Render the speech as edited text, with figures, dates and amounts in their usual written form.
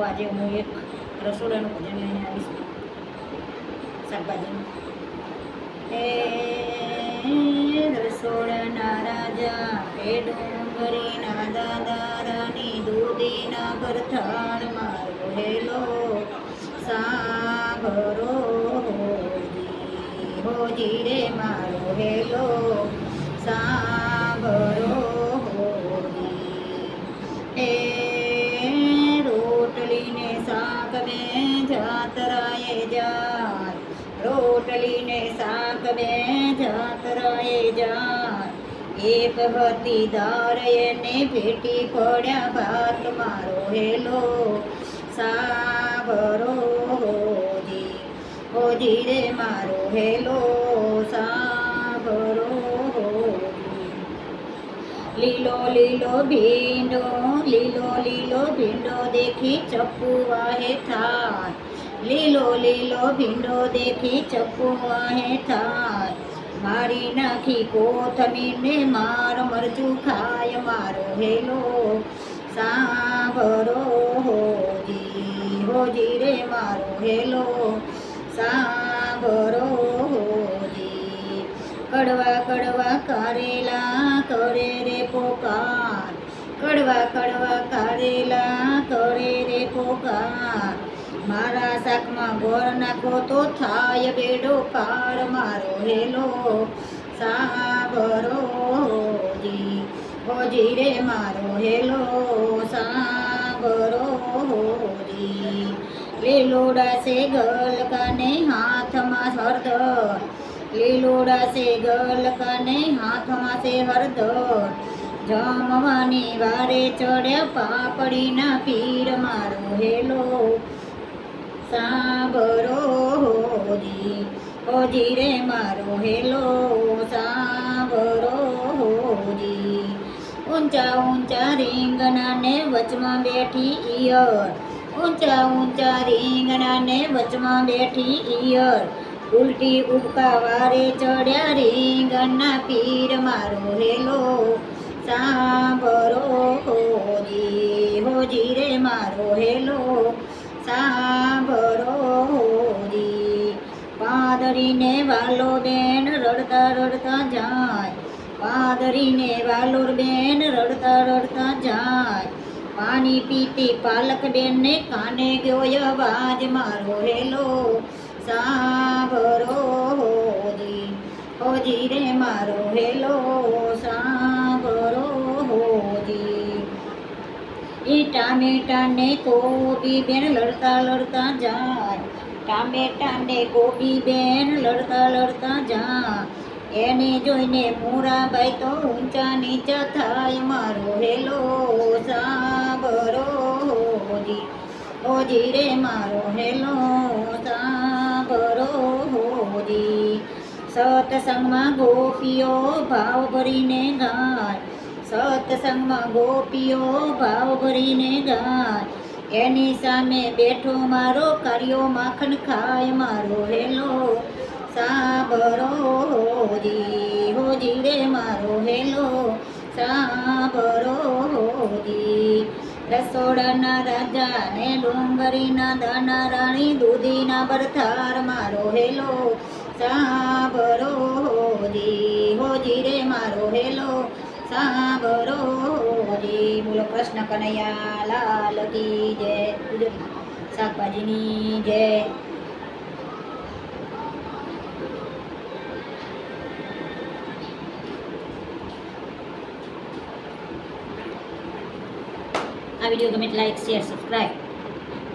આજે હું એક રસોડાનું ભજન લઈને આવીશ શાકભાજીનું. એ રસોડાના રાજા એ ડુંગળીના દાદા રાની દૂધીના ભરથાળ મારો હેલો સાંભળો હોજી રે મારો હેલો સાંભળો હોજી. એ રોટલીને શાક બે જાતરાએ જાય, રોટલીને શાક બે જાતરાએ જાય. એક હતી દાર એને ભેટી પડ્યા ભાત મારો હેલો સાંભળો હોજી, હોજી રે મારો હેલો સાંભળો હોજી. લીલો લીલો ભીંડો, લીલો લીલો ભીંડો દેખી ચપ્પુ વાહે થાય, લીલો લીલો ભીંડો દેખી ચપ્પુ વાહે થાય. મારી નાખી કોથમીરને માર મરચું ખાય મારો હેલો સાંભળો હોજી, હોજી રે મારો હેલો સાંભળો હોજી. કડવા કડવા કારેલા કરે રે પોકાર, કડવા કડવા કારેલા કરે રે પોકાર. મારા શાકમાં ગોળ નાખો તો થાય બેડો પાર મારો હેલો સાંભળો હોજી, હોજી રે મારો હેલો સાંભળો હોજી. લીલોડા સે ગલકાને હાથમાં હળદર, લીલોડા સે ગલકાને હાથમાં સે હળદર. જમવાની વારે ચડ્યા પાપડીના પીર મારો હેલો સાંભળો હોજી, હોજી રે મારો હેલો સાંભળો હોજી. ઊંચા ઊંચા રીંગણાને વચમાં બેઠી ઈયળ, ઊંચા ઊંચા રીંગણાને વચમાં બેઠી ઈયળ. ઉલટી ઉબકા વારે ચડ્યા રીંગણના પીર મારો હેલો સાંભળો હોજી, હોજી રે મારો હેલો સાંભળો હોજી. પાદરીને વાલો બેન રડતા રડતા જાય, પાદરીને વાલો બેન રડતા રડતા જાય. પાણી પીતી પાલક બેનને કાને ગયો અવાજ મારો હેલો સાંભળો હોજી, હોજી રે મારો હેલો સાંભળો હોજી. એ ટામેટાને કોબી બેન લડતા લડતા જાય, ટામેટાને કોબી બેન લડતા લડતા જાય. એને જોઈને મોરાબાઈ તો ઊંચા નીચા થાય મારો હેલો સાંભળો હોજી, હોજી રે મારો હેલો સાંભળો હોજી. સત્સંગમાં ગોપીઓ ભાવ ભરીને ગાય, સત્સંગમાં ગોપીઓ ભાવ ભરીને ગાય. એની સામે બેઠો મારો કાર્યો માખણ ખાય મારો હેલો સાંભળો હોજી, હોજી રે મારો હેલો સાંભળો હોજી. રસોડાના રાજા ને ડુંગળીના દાના રાણી દૂધીના ભરથાર મારો હેલો સાંભળો હોજી, હોજી રે મારો હેલો સાંભળો હોજી. બોલો કૃષ્ણ કનૈયા લાલ કી જય. શાકભાજીની જય. આ વિડીયો ગમે લાઈક શેર સબસ્ક્રાઈબ.